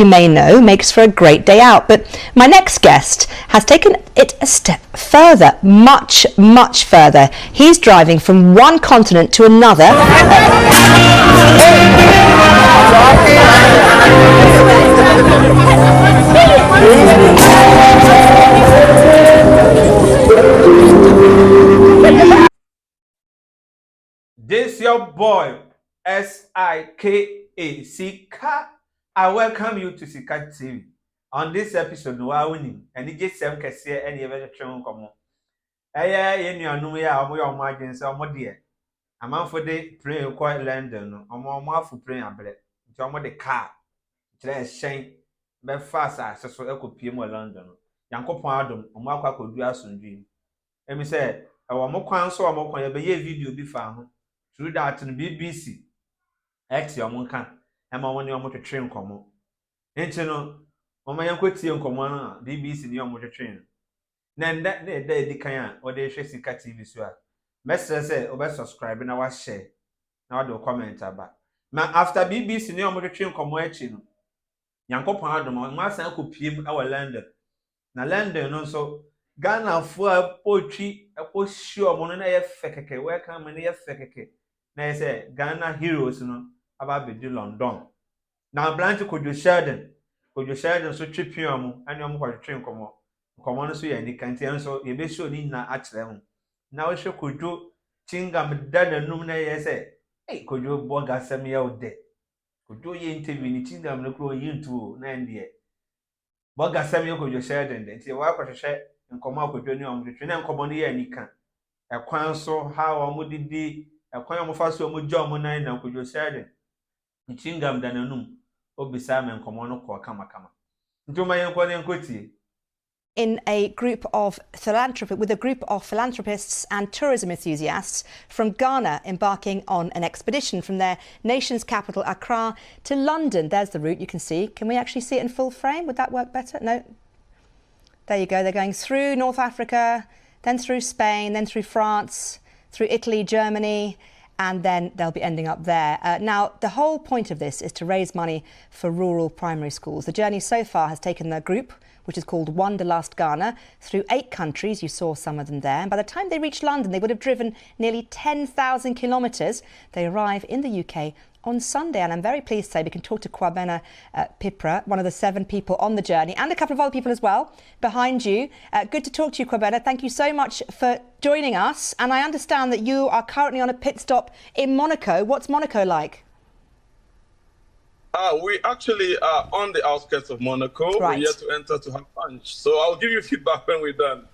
you may know, makes for a great day out. But my next guest has taken it a step further, much, much further. He's driving from one continent to another. This your boy Sika Sika. I welcome you to Sika TV. On this episode, no I winning and it just some kese any ever train come. Ye nuanum ya omo ya omo adwen se omo de amanfo de plane ko London no omo afu plane abele. Nti omo de car kire hyen be fast as so ekopie mo London no. Yankopon adom omo akwa kodu asundwi. Emi se omo kwan so omo kwan ye be ye video bi fa ho. Through that in BBC X your can Emma one your motor train come. Enti no Mama yankweti nkomo na BBC ni your motor train. Then that day di kan or dey share Sika TV so a. Message say obe subscribe na wa share. Na do comment aba. Na after BBC ni your motor train come echi no. Yankopon adom mo asan akopiem e London. Na London no so Ghana fo poetry e ko show mo no na ye fekeke welcome na ye fekeke. Na say Ghana heroes no aba be di London. Na branch Kojo Sheldon so tripion mu ani omo kwa train komo. Komo no so ye ni kanti enso ye be show ni na akire ho. Na wo hwe Kojo Chingam da nanum na ye say Kojo boga sem ye ode. Kojo ye interview ni Chingam no kro ye ntu na ndie. Boga sem ye Kojo Sheldon de nti wa kwa hwe nkomo Kojo ni omo twetwe na nkomo no ye ni kan. Ekwan so how omo didi ekwan omo fa so omo jo omo nan na Kojo Sheldon. Chingam da nanum obisa me nkomo no ko kama. Ntoma yenko ne nkotie. In a group of philanthropists and tourism enthusiasts from Ghana embarking on an expedition from their nation's capital, Accra, to London. There's the route you can see. Can we actually see it in full frame? Would that work better? No. There you go. They're going through North Africa, then through Spain, then through France, through Italy, Germany, and then they'll be ending up there. Now, the whole point of this is to raise money for rural primary schools. The journey so far has taken the group, which is called Wanderlust Ghana, through 8 countries. You saw some of them there. And by the time they reach London, they would have driven nearly 10,000 kilometres. They arrive in the UK on Sunday. And I'm very pleased to say we can talk to Kwabena Pipra, one of the 7 people on the journey, and a couple of other people as well behind you. Good to talk to you, Kwabena. Thank you so much for joining us. And I understand that you are currently on a pit stop in Monaco. What's Monaco like? We actually are on the outskirts of Monaco. Right. We're here to enter to have lunch. So I'll give you feedback when we're done.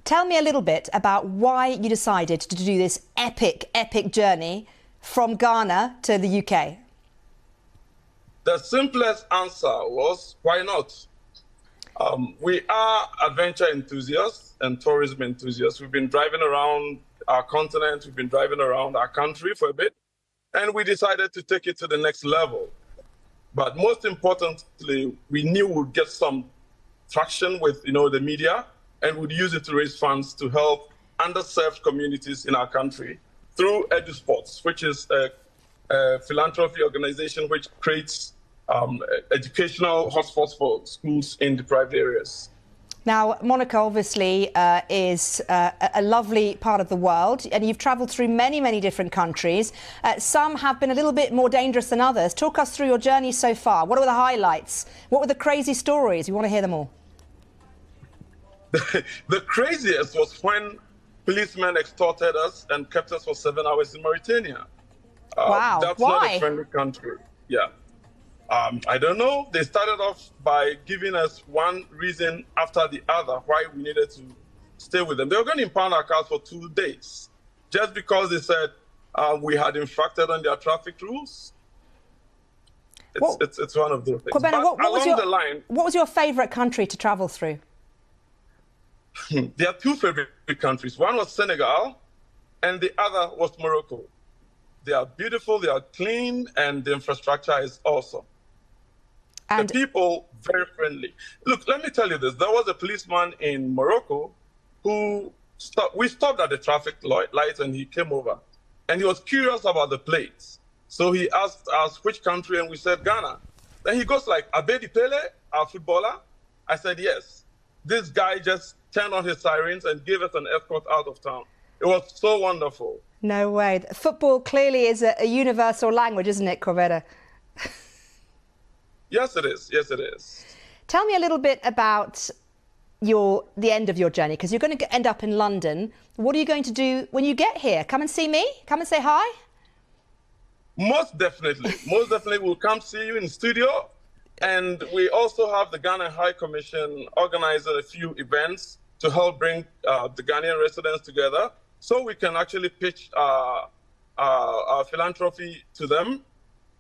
Tell me a little bit about why you decided to do this epic journey from Ghana to the UK. The simplest answer was, why not? We are adventure enthusiasts and tourism enthusiasts. We've been driving around our continent. We've been driving around our country for a bit. And we decided to take it to the next level. But most importantly, we knew we'd get some traction with the media, and would use it to raise funds to help underserved communities in our country through EduSports, which is a philanthropy organization which creates educational hotspots for schools in deprived areas. Now, Monaco obviously is a lovely part of the world, and you've travelled through many different countries. Some have been a little bit more dangerous than others. Talk us through your journey so far. What were the highlights? What were the crazy stories? We want to hear them all. The craziest was when policemen extorted us and kept us for 7 hours in Mauritania. Wow. That's Why? Not a friendly country. Yeah. I don't know. They started off by giving us one reason after the other why we needed to stay with them. They were going to impound our cars for 2 days just because they said we had infracted on their traffic rules. It's one of those things. Kwabena, what was your favourite country to travel through? There are 2 favorite countries. One was Senegal, and the other was Morocco. They are beautiful, they are clean, and the infrastructure is awesome. And the people, very friendly. Look, let me tell you this. There was a policeman in Morocco who we stopped at the traffic lights, and he came over. And he was curious about the plates. So he asked us which country, and we said Ghana. Then he goes like, Abedi Pele, our footballer? I said, yes. This guy just turned on his sirens and gave us an escort out of town. It was so wonderful. No way. Football clearly is a universal language, isn't it, Corbetta? Yes, it is. Yes, it is. Tell me a little bit about the end of your journey, because you're going to end up in London. What are you going to do when you get here? Come and see me? Come and say hi? Most definitely. Most definitely we'll come see you in studio. And we also have the Ghana High Commission organizing a few events to help bring the Ghanaian residents together so we can actually pitch our philanthropy to them.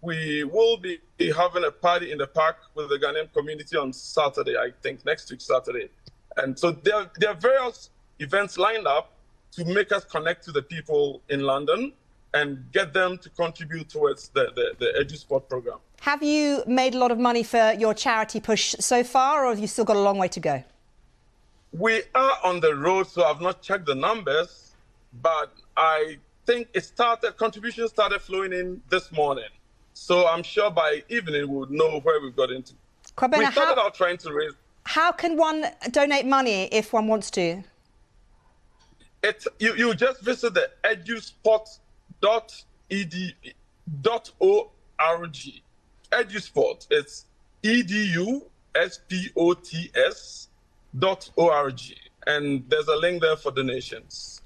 We will be having a party in the park with the Ghanaian community on Saturday, I think, next week, Saturday. And so there are various events lined up to make us connect to the people in London and get them to contribute towards the EduSport program. Have you made a lot of money for your charity push so far, or have you still got a long way to go? We are on the road, so I've not checked the numbers, but I think contributions started flowing in this morning. So I'm sure by evening we'll know where we've got into. Kwabena, we started out trying to raise... How can one donate money if one wants to? You just visit the edusport.org. EduSport, it's EduSpots.org. And there's a link there for donations.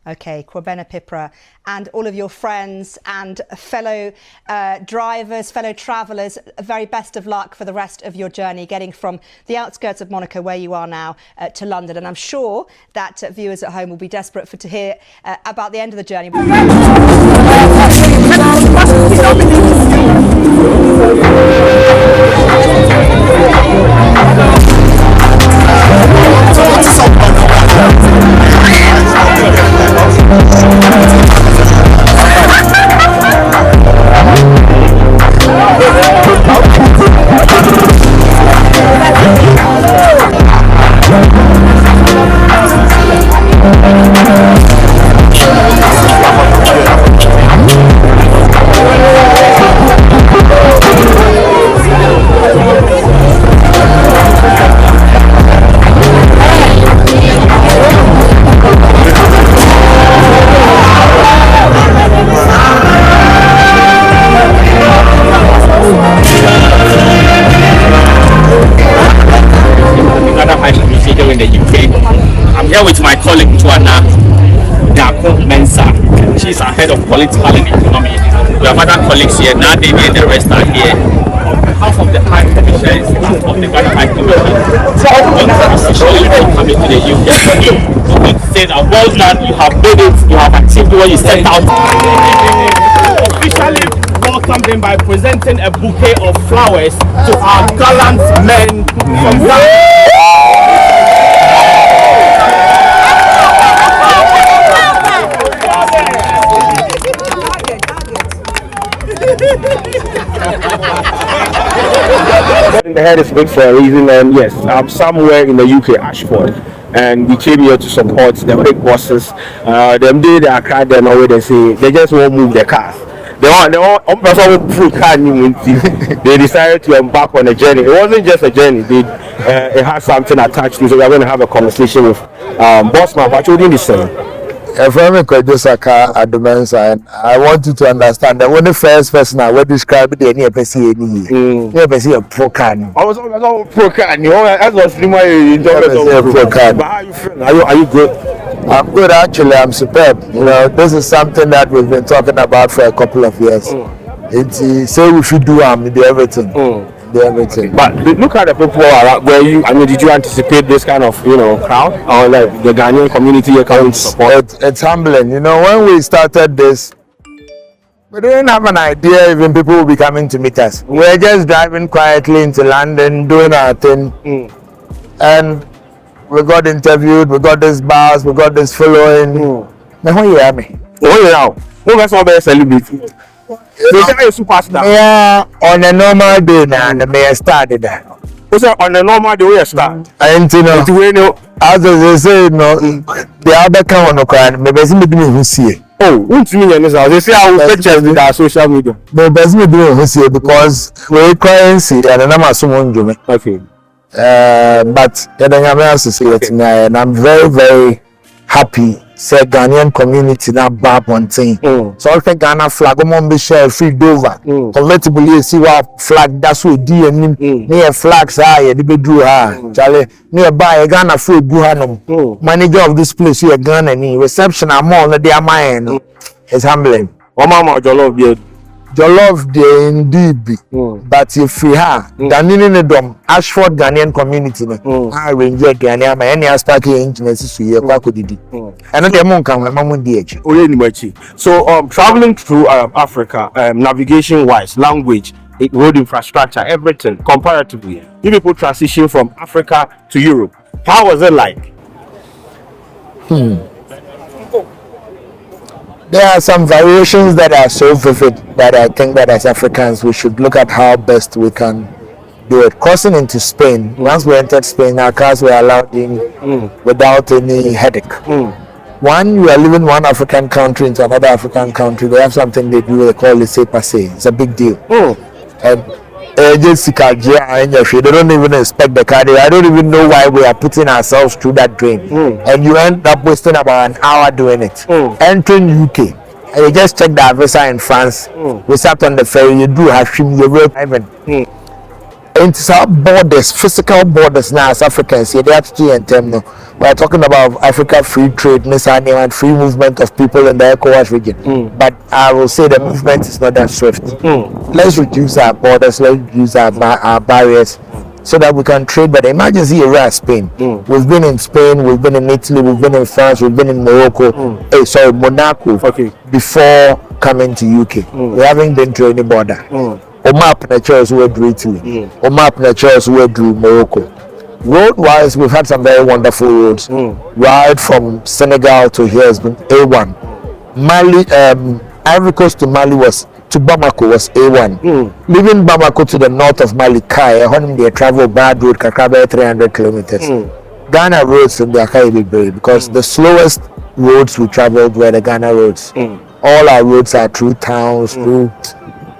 Okay, Kwabena Pipra and all of your friends and fellow drivers, fellow travellers, very best of luck for the rest of your journey, getting from the outskirts of Monaco, where you are now, to London. And I'm sure that viewers at home will be desperate to hear about the end of the journey. With my colleague Joanna Dako Mensah. She's our head of political and economy. We have other colleagues here. Nadine and the rest are here. On behalf of the High Commission, of the Ghana High Commission, officially coming to the UK. We would say that well done, you have made it, you have achieved what you set out. Officially welcome them by presenting a bouquet of flowers to our gallant men from Ghana. The head is good for a reason, and yes, I'm somewhere in the UK, Ashford, and we came here to support the big bosses. Them day they are crying, they know what they say. They just won't move their cars. They decided to embark on a journey. It wasn't just a journey. It had something attached to it. So we are going to have a conversation with Bossman, but you didn't listen. And I want you to understand that when the first person I will describe it, any person, a pro can. I was pro can. As was pro can. But how you feel? Are you good? I'm good, actually. I'm superb. You know, this is something that we've been talking about for a couple of years. It's say we should do everything. Everything. But look at the people around where you. I mean, did you anticipate this kind of crowd or like the Ghanaian community here coming to support? It's humbling. You know, when we started this, we didn't have an idea even people will be coming to meet us. We're just driving quietly into London, doing our thing, and we got interviewed. We got this buzz. We got this following. Now who you hear me? Who was our best celebrity? Superstar. Yeah, on a normal day now, the mayor started that. On a normal day, we start. And as they say, the other kind of crime, maybe it's me who see it. Oh, won't you mean they say I will pictures with our social media. No, but me doing here because we currency and I'm assuming you. Okay. But and I'm very, very happy. Say Ghanaian community now bad one thing. So I think Ghana flag be share free Dover. Convertible you see what flag that's what DM near flags the bedroom Charlie nearby Ghana free Buhanum. Manager of this place here Ghana reception I'm on the mind. It's humbling. Mama Jollof dey indeed be, but if we have Ghanaian dom Ashford Ghanaian community, I enjoy Ghanaian my any aspect intimacy to hear kwa kodidi. And the monk and my mom DH. So traveling through Africa, navigation wise, language, road infrastructure, everything comparatively, you people transition from Africa to Europe. How was it like? There are some variations that are so vivid that I think that as Africans we should look at how best we can do it. Crossing into Spain, once we entered Spain, our cars were allowed in without any headache. One, you are leaving one African country into another African country. They have something they do, they call laissez-passer. It's a big deal. And they don't even inspect the car. I don't even know why we are putting ourselves through that drain. And you end up wasting about an hour doing it. Entering UK, and you just check the visa in France. We sat on the ferry, you do Hashim, you will even. It's our borders, physical borders now as Africans. They have to and terminal. We are talking about Africa free trade, and free movement of people in the ECOWAS region. But I will say the movement is not that swift. Let's reduce our borders, let's reduce our barriers so that we can trade. But imagine here Spain. We've been in Spain, we've been in Italy, we've been in France, we've been in Morocco. Monaco. Before coming to UK. We haven't been to any border. Map Natures were through Italy. Map Natures were through Morocco. Road-wise, we've had some very wonderful roads. Right from Senegal to here has been A1. Mali, Ivory Coast to Bamako was A1. Leaving Bamako to the north of Mali, Kai, they travel bad road, Kakabe 300 kilometers. Ghana roads in the Akai because the slowest roads we traveled were the Ghana roads. All our roads are through towns, through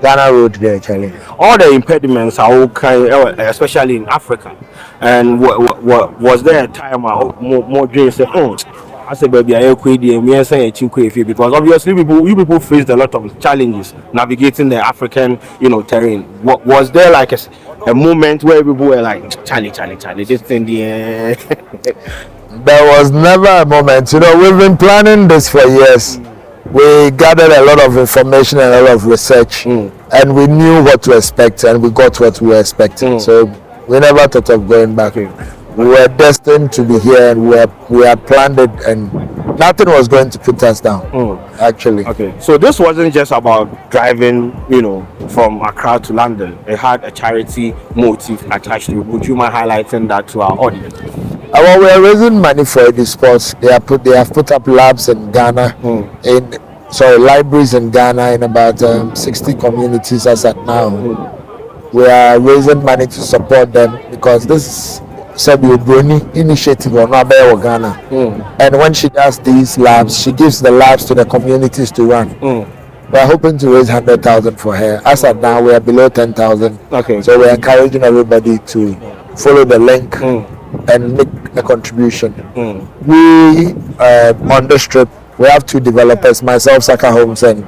Ghana road there, actually. All the impediments are okay, especially in Africa. And was there a time more dreams say, I said, baby, I because obviously you people faced a lot of challenges navigating the African, terrain. Was there like a moment where people were like, Charlie, this thing the There was never a moment. We've been planning this for years. We gathered a lot of information and a lot of research, and we knew what to expect, and we got what we were expecting. So we never thought of going back. We were destined to be here, and we had planned it, and nothing was going to put us down. Actually. Okay. So this wasn't just about driving, from Accra to London. It had a charity motive attached to it. Would you mind highlighting that to our audience? We are raising money for the sports. They have put up labs in Ghana, libraries in Ghana in about 60 communities as at now. We are raising money to support them because this is a Bruni initiative on Abeyo Ghana. And when she does these labs, she gives the labs to the communities to run. We are hoping to raise 100,000 for her. As at now, we are below 10,000. Okay. So we are encouraging everybody to follow the link and make a contribution. We on this trip we have two developers, myself, Saka Homes, and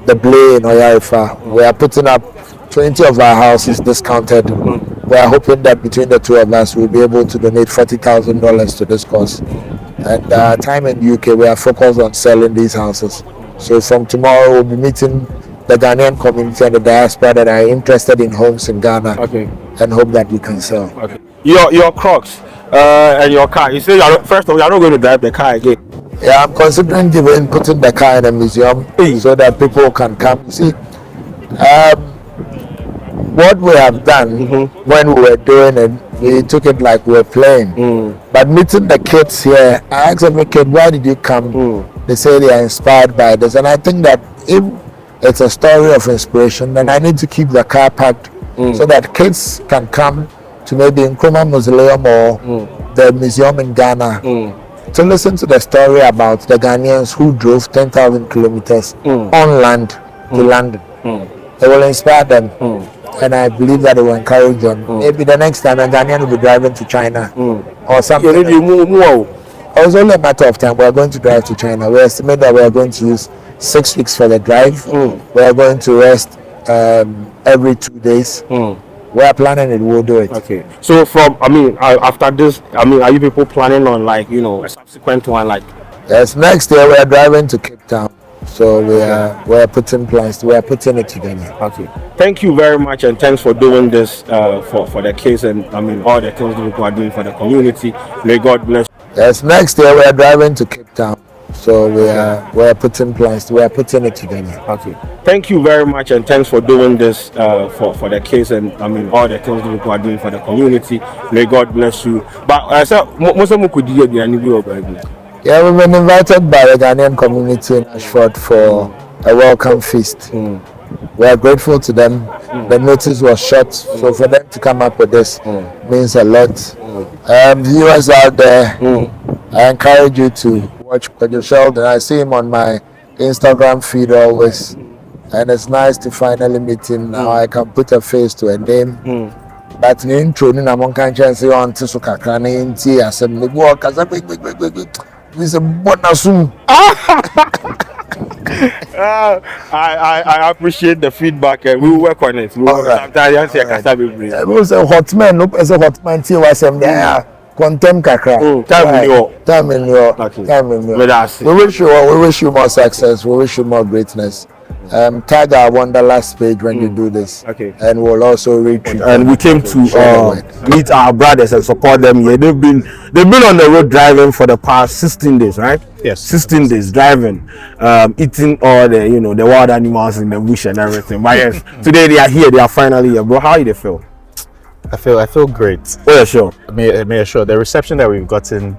the Blay in Oyarifa. We are putting up 20 of our houses discounted. We are hoping that between the two of us we'll be able to donate $40,000 to this cause. And time in the UK we are focused on selling these houses. So from tomorrow we'll be meeting the Ghanaian community and the diaspora that are interested in homes in Ghana, and hope that we can sell. Okay. Your Crocs and your car. You say first of all, you're not going to drive the car again. Yeah, I'm considering putting the car in a museum so that people can come. See, what we have done when we were doing it, we took it like we were playing. But meeting the kids here, I asked every kid, why did you come? They say they are inspired by this, and I think that if it's a story of inspiration, then I need to keep the car packed so that kids can come to maybe Nkrumah Mausoleum or the museum in Ghana to listen to the story about the Ghanaians who drove 10,000 kilometers on land to London. It will inspire them. And I believe that it will encourage them. Maybe the next time a Ghanaian will be driving to China or something. It's only a matter of time. We are going to drive to China. We estimate that we are going to use 6 weeks for the drive. We are going to rest every 2 days. We are planning it. We'll do it. Okay. So after this, are you people planning on a subsequent one like? Yes. Next year we are driving to Cape Town. So we are putting plans. We are putting it together. Okay. Thank you very much, and thanks for doing this for the case, and all the things that people are doing for the community. May God bless. Yes. Next year we are driving to Cape Town. So we are putting plans. We are putting it together. Okay. Thank you very much, and thanks for doing this for the case, and all the things that people are doing for the community. May God bless you. But I said, most of them could do it. Yeah, we've been invited by the Ghanaian community in Ashford for a welcome feast. We are grateful to them. The notice was short, so for them to come up with this means a lot. Viewers out there, I encourage you to watch Pedro Sheldon. I see him on my Instagram feed always, and it's nice to finally meet him. Now I can put a face to a name. But in intro, I'm on conscience on to Sukakani in tea. I said, it's a bonus. I appreciate the feedback, and we will work on it. It was a hot man. It's a hot man. See what's there. Contem kakra. Time in your. We wish you more success. We wish you more greatness. Tag our Wanderlust page when you do this. Okay. And we'll also reach you. And we came to meet our brothers and support them. Yeah, they've been on the road driving for the past 16 days, right? Yes. 16 days driving, eating all the the wild animals in the bush and everything. But yes, today they are here. They are finally here, bro. How do they feel? I feel great. Oh yeah, sure. May assure the reception that we've gotten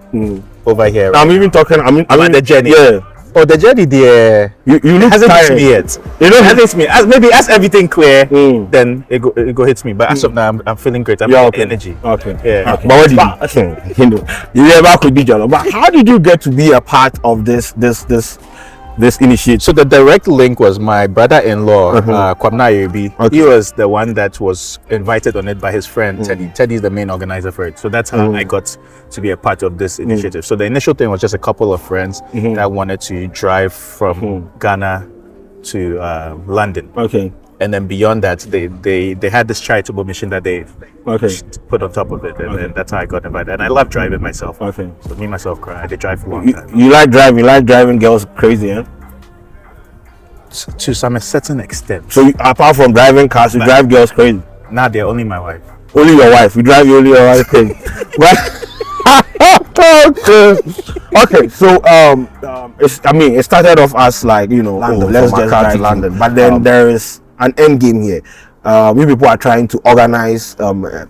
over here. I'm even talking. I mean the journey. Yeah. Oh, the journey there. You look hasn't tired. hit me yet. It hasn't hit me. Maybe as everything clear, then it go hits me. But as of now, I'm feeling great. I'm feeling energy. Okay. Yeah. Okay. But what did you? But how did you get to be a part of this initiative? So the direct link was my brother-in-law, Kwabena Ayebi. Okay. He was the one that was invited on it by his friend Teddy. Teddy is the main organizer for it. So that's how I got to be a part of this initiative. So the initial thing was just a couple of friends that wanted to drive from Ghana to London. Okay. And then beyond that, they had this charitable mission that they put on top of it, and then that's how I got invited. And I love driving myself. Okay. So me myself, I did drive for a long time. You like driving girls crazy, huh? To some certain extent. So apart from driving cars, you drive girls crazy? Nah, they're only my wife. Only your wife. You drive only your wife crazy. Okay. So it started off as like London, let's just drive London, but then there is an end game here. We people are trying to organize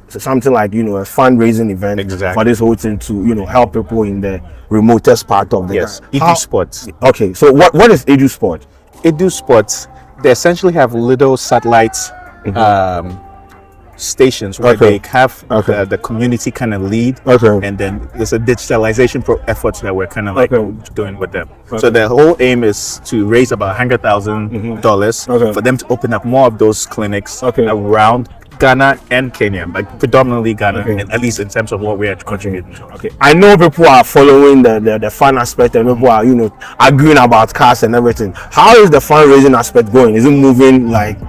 something like a fundraising event for this whole thing to help people in the remotest part of the Edu Sports. Okay, so what is Edu Sport? Edu Sports, they essentially have little satellite stations where they have the community kind of lead, and then there's a digitalization effort that we're kind of like doing with them. So the whole aim is to raise about $100,000 for them to open up more of those clinics around Ghana and Kenya, like predominantly Ghana, and at least in terms of what we are contributing to. Okay, I know people are following the fun aspect, and people are arguing about cars and everything. How is the fundraising aspect going? Is it moving like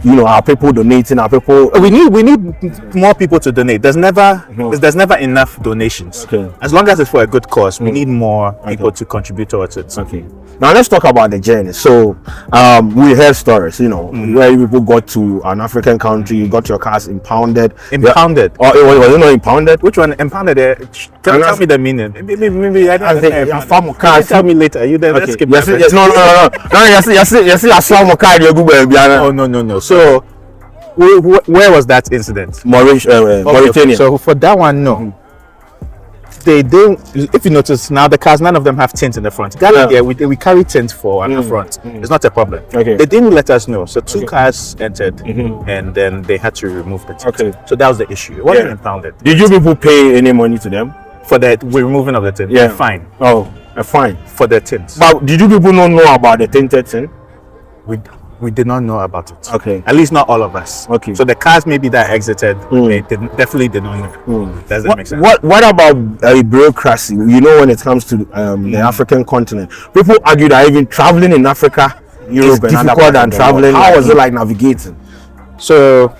are people donating? Are people? We need more people to donate. There's never enough donations. Okay. As long as it's for a good cause, we need more people to contribute towards it. Okay. Now let's talk about the journey. So we heard stories, where people got to an African country, you got your cars impounded. Impounded? Or was it not impounded? Which one? Impounded? Tell me the meaning. Maybe I don't know. Tell me later. You there? Let's skip that. No. Oh no. So where was that incident? Mauritania. So for that one, no. They don't. If you notice now, the cars, none of them have tint in the front. Ghana, we carry tint for the front. It's not a problem. Okay. They didn't let us know. So two cars entered, and then they had to remove the tint. Okay. So that was the issue. It wasn't impounded. Did you people pay any money to them? For the removing of the tin. Yeah. Fine. Oh, fine. For the tins. But did you people not know about the tinted tin? We did not know about it. Okay. At least not all of us. Okay. So the cars maybe that exited, they definitely did not know. Does that make sense? What about bureaucracy? You know, when it comes to the African continent, people argue that even traveling in Africa is difficult than traveling. How was it like navigating? So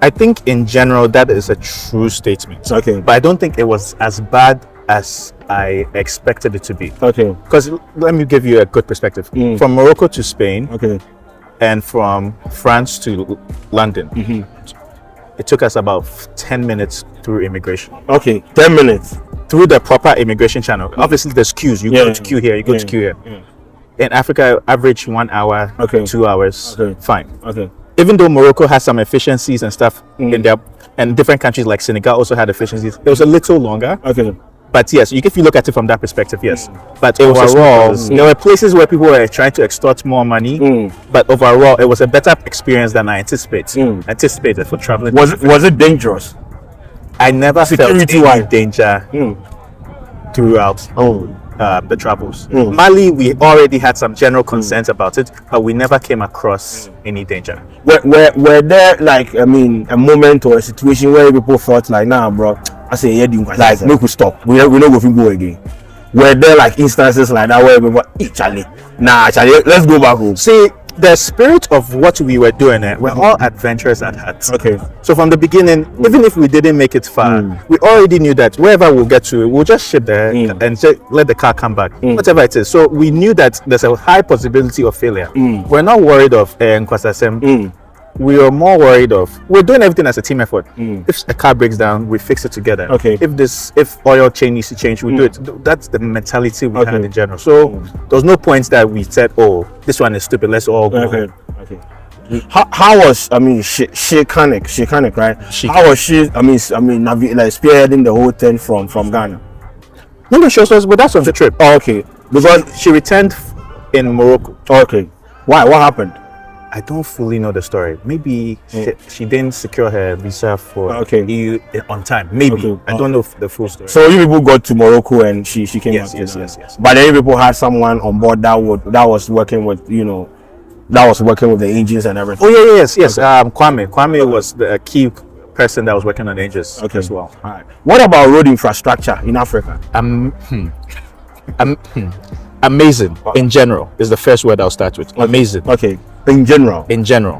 I think in general that is a true statement. Okay. But I don't think it was as bad as I expected it to be. Okay. Because let me give you a good perspective. From Morocco to Spain, Okay. and from France to London, it took us about 10 minutes through immigration. Okay. 10 minutes. Through the proper immigration channel. Obviously, there's queues. You go to queue here, you go to queue here. In Africa, average 1 hour, Okay. 2 hours, Okay. fine. Okay. Even though Morocco has some efficiencies and stuff in there, and different countries like Senegal also had efficiencies, it was a little longer. Okay. But yes, if you look at it from that perspective, yes. But overall, there were places where people were trying to extort more money. But overall, it was a better experience than I anticipated for traveling. Was it dangerous? I never felt Security-wise. any danger throughout the travels. Mm. Mali, we already had some general concerns about it, but we never came across any danger. Were there, like, I mean, a moment or a situation where people felt like, nah, bro, I say, yeah, like, no, we stop. We don't go to go again. Were there like instances like that where people, hey, Charlie, let's go back home? See, the spirit of what we were doing, we're all adventurers at heart. Okay. So from the beginning, even if we didn't make it far, we already knew that wherever we'll get to, we'll just ship there and just let the car come back, whatever it is. So we knew that there's a high possibility of failure. We're not worried of Nkwasasem. We are more worried of, we're doing everything as a team effort. If a car breaks down, we fix it together. Okay. If oil chain needs to change, we do it. That's the mentality we had in general. So there was no point that we said, oh, this one is stupid, let's all go. Okay. How was, I mean, Shekanek, right? How was she, I mean, like spearheading the whole thing from Ghana? No, she was with us on the trip. Oh, okay. Because she returned in Morocco. Okay. Why? What happened? I don't fully know the story. Maybe she didn't secure her visa for EU on time. Maybe. Okay. I don't know the full story. So you people got to Morocco and she came back. Yes. But then you people had someone on board that was working with, that was working with the engines and everything. Oh yes. Okay. Kwame was the key person that was working on the engines as well. All right. What about road infrastructure in Africa? Amazing in general is the first word I'll start with. Amazing. Okay. In general.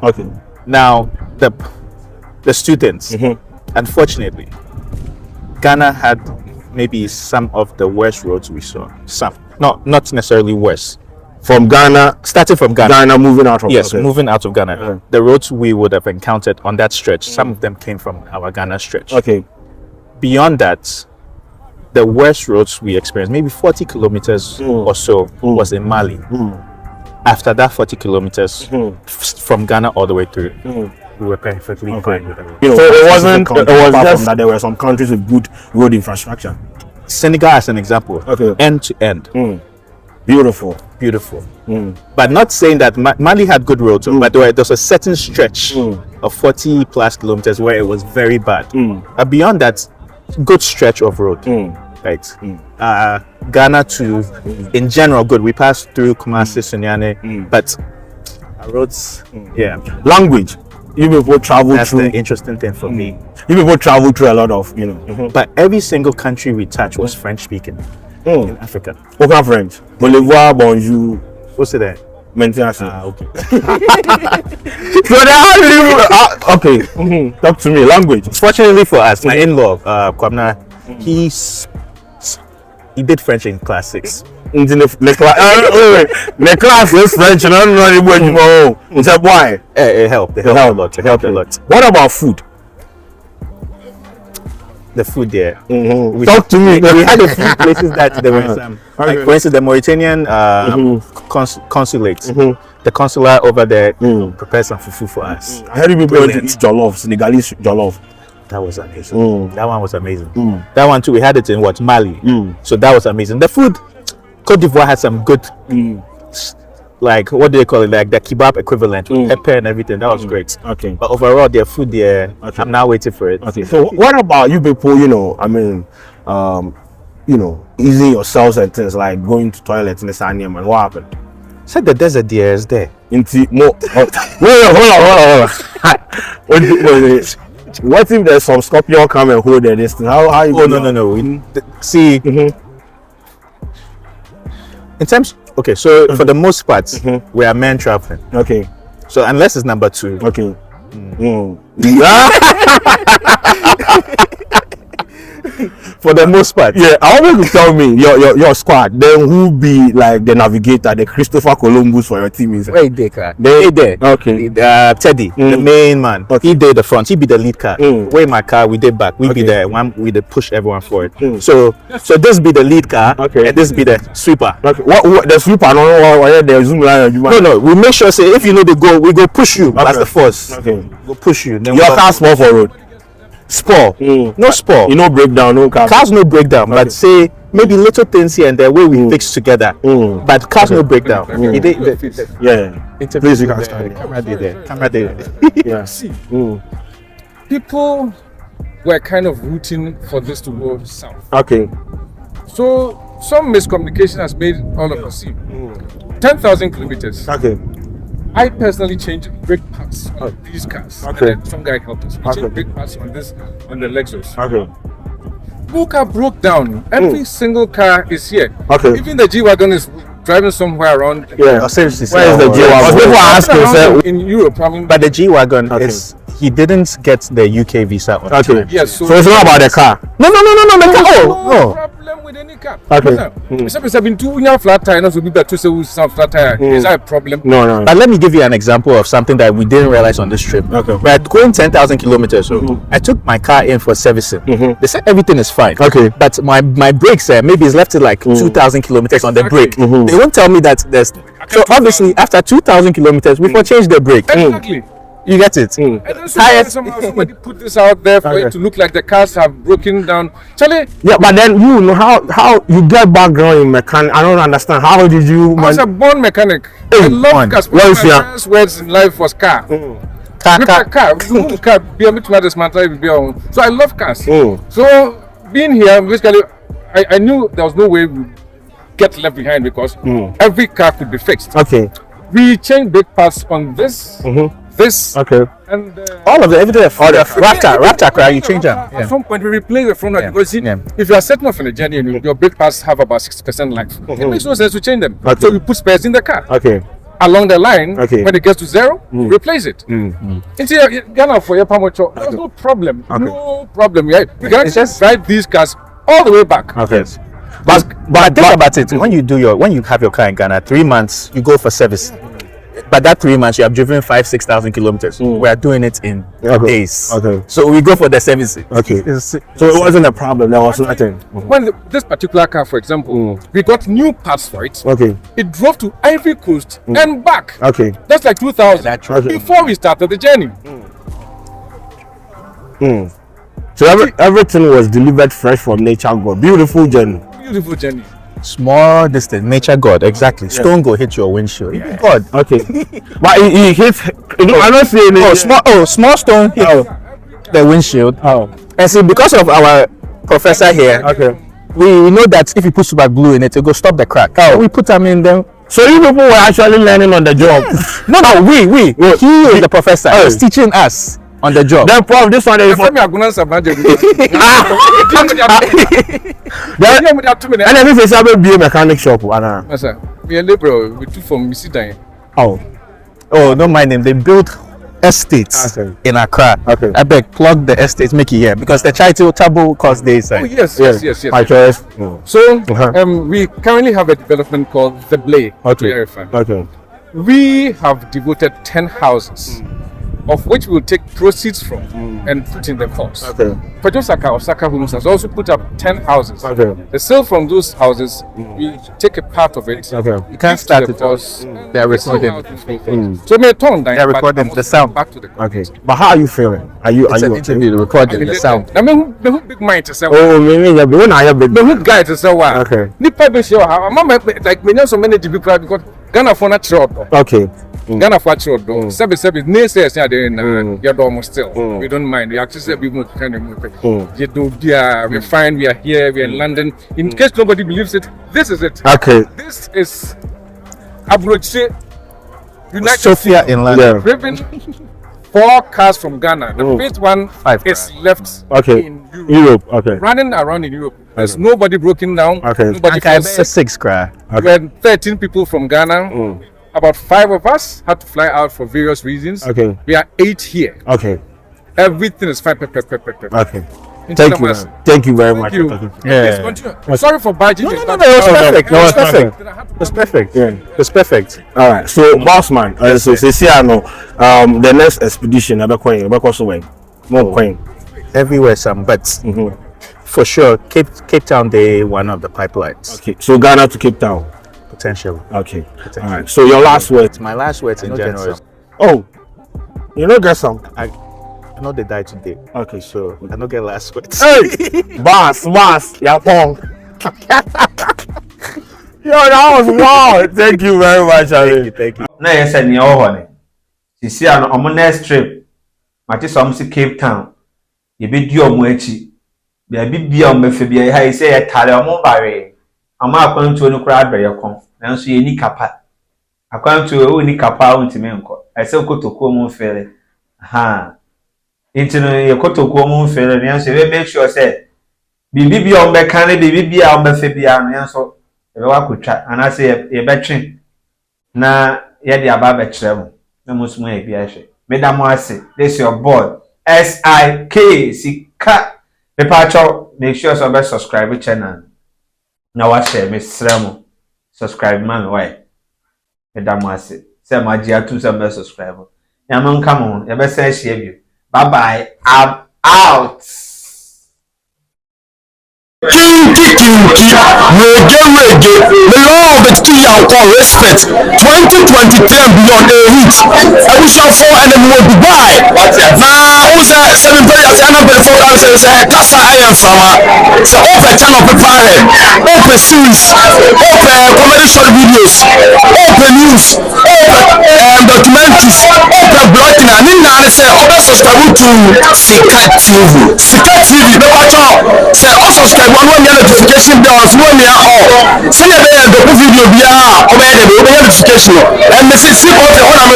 Okay. Now the students, unfortunately, Ghana had maybe some of the worst roads we saw. Some, not necessarily worse. From Ghana, starting from Ghana, moving out of moving out of Ghana. The roads we would have encountered on that stretch, some of them came from our Ghana stretch. Okay. Beyond that, the worst roads we experienced, maybe 40 kilometers or so, was in Mali. After that 40 kilometers from Ghana all the way through, we were perfectly fine with it. So it wasn't, it was just that there were some countries with good road infrastructure. Senegal as an example, end to end. Beautiful. But not saying that Mali had good roads, but there was a certain stretch of 40 plus kilometers where it was very bad. Beyond that, good stretch of road. Right. Ghana to, in general, good. We passed through Kumasi, Sunyani, but our roads, Language. You people travel That's through. the interesting thing for me. You people travel through a lot of, But every single country we touched was French speaking in Africa. Spoken French. Bonjour, bonjour. What's it there? Maintenance. Okay. So how do you? Talk to me. Language. Fortunately for us, my in-law, Kwamna, he did French in class 6. In the class is French, and I don't know anybody. It's a boy. It helped. It helped a lot. What about food? The food there. Talk to me. We had a few places that there were some. Like for instance, the Mauritanian consulate. The consular over there prepared some fufu for us. I heard people went to eat jollof, Senegalese jollof. That was amazing. That one was amazing. That one too, we had it in Mali. So that was amazing. The food, Cote d'Ivoire had some good, like, what do they call it? Like the kebab equivalent with pepper and everything. That was great. Okay. But overall, their food there, I'm now waiting for it. Okay. So what about you people? You know, I mean, easing yourselves and things like going to toilet in the Sanya, man. What happened? Said the desert deer is there. Into more. Hold on. Wait. What if there's some scorpion come and hold the distance? How you? Oh no. See, in terms, okay, so for the most part, we are men traveling. Okay. So unless it's number 2. Okay. For the most part. Yeah, I want you to tell me your squad. Then who be like the navigator, the Christopher Columbus for your team is? Where they car? They there. Okay. Teddy, the main man. Okay. He did the front. He be the lead car. Where my car, we did back. We be the one. We did push everyone forward. So this be the lead car. Okay. And this be the sweeper. Okay. What the sweeper? No, the zoom line. No. We make sure say if you know the goal, we go push you. That's the force. Okay. Go push you. Then Your car small for road. Spore. No spore. You know breakdown, no car. Cars no breakdown, but say maybe little things here and there where we fix together. But cars no breakdown. Yeah. Please, you can stand there. Camera there. Yeah. See, people were kind of rooting for this to go south. Okay. So some miscommunication has made all of us see 10,000 kilometers. Okay. I personally changed brake pads on these cars. Okay. And then some guy helped us. We Okay. changed brake pads on the Lexus. Okay. No car broke down. Every single car is here. Okay. Even the G-Wagon is driving somewhere around. Yeah. Seriously. Where is the G-Wagon? People are asking, sir. In Europe, I mean, But the G-Wagon Okay. is, he didn't get the UK visa on Okay. time. yes, So it's not about the car. No. no problem with any car. Okay. It's been 2 years flat tire, so be better to say flat tire. Is that a problem? No. But let me give you an example of something that we didn't realize on this trip. Okay. We're going 10,000 kilometers. So I took my car in for servicing. They said everything is fine. Okay. But my brakes, maybe it's left it like 2,000 kilometers on the brake. Exactly. They won't tell me that there's. So obviously, after 2,000 kilometers, we will change the brake. Exactly. You get it? And then Tires. somebody put this out there for it to look like the cars have broken down. Charlie, Yeah, but then you know how you get background in mechanic. I don't understand. How did you? I was a born mechanic. I love cars. What One is of my your- first words in life was car. Car. Be able to understand So I love cars. So being here, basically, I knew there was no way we get left behind because every car could be fixed. Okay. We changed brake pads on this, this, Okay. and All of the everything. All the Raptor car, you change them. At some point, we replace the front end because see, Yeah. if you are setting off in a journey and your brake pads have about 60% life, it makes no sense to change them. Okay. So we put spares in the car. Okay. Along the line, Okay. when it gets to 0, replace it. Into Ghana for your pamocho, there's no problem. No problem. Yeah, you can just drive these cars all the way back. Okay. But think about it. When you have your car in Ghana, 3 months you go for service. But that 3 months you have driven 5,000-6,000 kilometers. We are doing it in days. Okay. So we go for the service. Okay. So it wasn't a problem. There was nothing. When this particular car, for example, we got new parts for it. Okay. It drove to Ivory Coast and back. Okay. That's like 2,000 Okay. before we started the journey. So everything was delivered fresh from nature. God, beautiful journey. Beautiful journey. Small distance, nature God, exactly. Stone go hit your windshield. God. Okay. But he hit. You know, I'm not saying it. Small stone hit the windshield. Oh. And see, because of our professor here, Okay. we know that if you put super glue in it, it will stop the crack. So we put them in them. So you people were actually learning on the job. No, we. He is the professor. He's teaching us on the job. Then prof, this one is for. From your goodness, And then if it's be a mechanic shop, Anna. we are liberal. We do from Mississippi. Oh. Oh, don't mind them. They built estates Okay. in Accra. Okay. I beg, plug the estates, make it here because the title table cost days. Oh yes. My choice. So Uh-huh. we currently have a development called the Blay. Okay. Okay. We have devoted 10 houses, of which we'll take proceeds from and put in the course. Okay. Osaka Homes has also put up 10 houses. Okay. The sale from those houses, we take a part of it. Okay. You can't give to start the it. course. They are We see recording. how things go. So may turn down. They are recording the sound. Back to the Okay. But how are you feeling? Are you It's an okay? interview, recording the sound. I mean, who big mind to say? Oh, maybe when I have been. The who guy to say what? Okay. Nipa be sure how mama like me know so many people because Ghana for natural. Okay. Ghana for natural. Seven. Naysayers are there now. You're almost still. We don't mind. We actually say we move kind of move. You do. We're fine. We are here. We are in London. In case nobody believes it, this is it. Okay. This is Abroche. United Sophia in London. Driven 4 cars from Ghana. The fifth one is left in Europe. Okay. Running around in Europe. There's nobody broken down. Okay. Nobody Okay, 6 cry. We had 13 people from Ghana. About 5 of us had to fly out for various reasons. Okay. We are 8 here. Okay. Everything is fine. Okay. Thank you. Thank you very much. Thank you. Yeah. Please continue. Sorry for barging in. No, it was perfect. No, it was perfect. It's perfect. Yeah. It's perfect. All right. So, Bossman, so the next expedition, more coin. Everywhere some, but for sure, Cape Town, they one of the pipelines. Okay. So Ghana to Cape Town. Potentially. Okay. All right. So your last words. My last words in January. Oh, you know get some. I know they died today. Okay. So I don't get last words. Hey, boss, Yapong. Yo, that was wow. Thank you very much, Ali. Thank you. Na yes and your honey. Sisi ano omo next trip. Mati some si Cape Town. Ye be di omo echi. Bia bibia omo fe bia ha say ye tare omo bare. Ama akwantu no kura adre ye kon. Nanso ye ni kapa. Akwantu o ni kapa untime nko. Ese kotoko omo fere. Ha. Intino ye kotoko omo fere nanso we make sure say bibia omo be kan bibia omo fe bia nanso ebe wakotwa anase ye betwe na ye de aba be kire mu na musumu e bia hwe medamo ase this your boy SIK Sika mepacho make sure so be subscribe channel na wa share me sremo subscribe man why medamo ase se magia tu se be subscribe ya man come ye be say share you bye bye I'm out. The law of the Kiyankon respect 2023 and beyond a hit. And we shall fall and then more Dubai. Now, who said 7 players and a bit for us as a Kasa Iron Farmer? So, open channel prepare, open series, open comedy short videos, open news, open documentaries, open blogging. And then I say, open subscribe to Sika TV. Sika TV, the watch say, also subscribe. When you notification bells, when you are see the video bia o be the notification and me see what the one am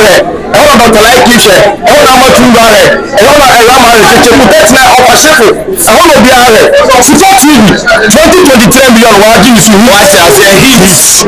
all about the like you share all about two bare all about lama cheche ku bet na o paseko all of bia Sika TV 2023 beyond wa ji you see who I say hits